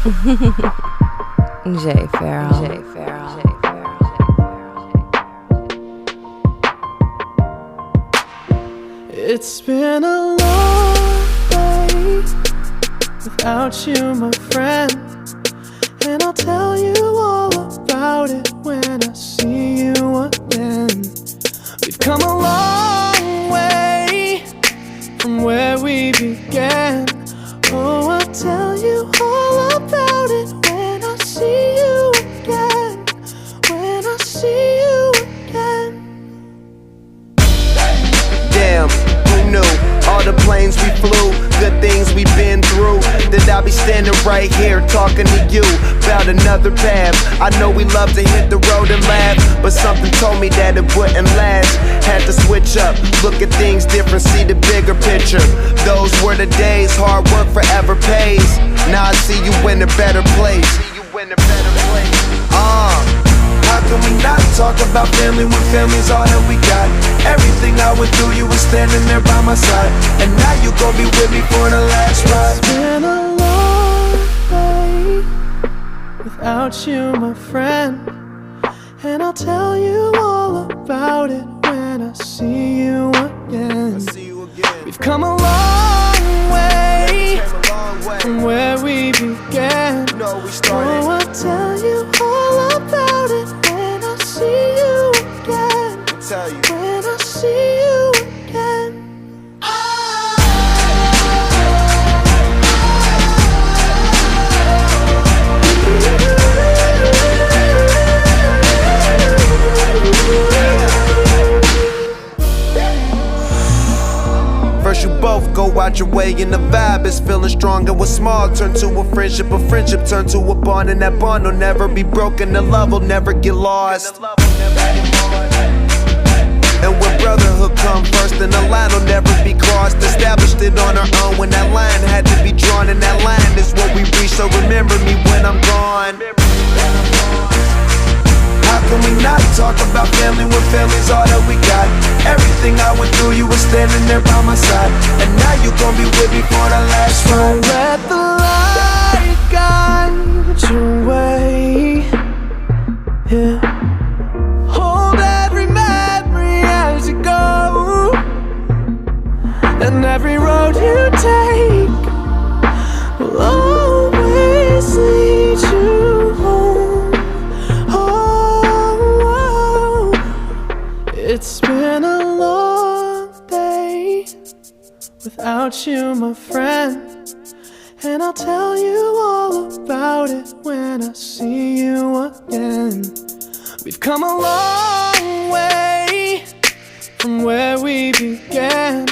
J Farrell. It's been a long day without you, my friend, and I'll tell you all about it when I see you again. We've come a long way from where we began. Oh, I'll tell you all about it when I see you again. When I see you again. Damn, who knew? All the planes we flew, good things we've been through. That I'll be standing right here talking to you about another path. I know we love to hit the road and laugh, but something told me that it wouldn't last. Had to switch up, look at things different, see the bigger picture. Those were the days, hard work forever pays. Now I see you in a better place. How can we not talk about family when family's all that we got? Everything I went through, you were standing there by my side, and now you gon' be with me for the last ride. It's been a long day without you, my friend, and I'll tell you all about it when I see you again. We've come a long way from where we began. Oh, I'll tell you all about it when I see you again. When I see you again. First you both go out your way and the vibe is feeling strong. And what's small turn to a friendship turn to a bond, and that bond will never be broken. The love will never get lost. And when brotherhood come first, then the line will never be crossed. Established it on our own when that line had to be drawn, and that line is what we reach. So remember me when I'm gone. How can we not talk about family when family's all that we got? Everything I went through, you were standing there by my side, and now you gon' be with me for the last ride. Let the light guide your way. Yeah. Hold every memory as you go, and every road you take will always lead you home. Oh, it's been a long day without you, my friend, and I'll tell you all about it when I see you again. We've come a long way from where we began.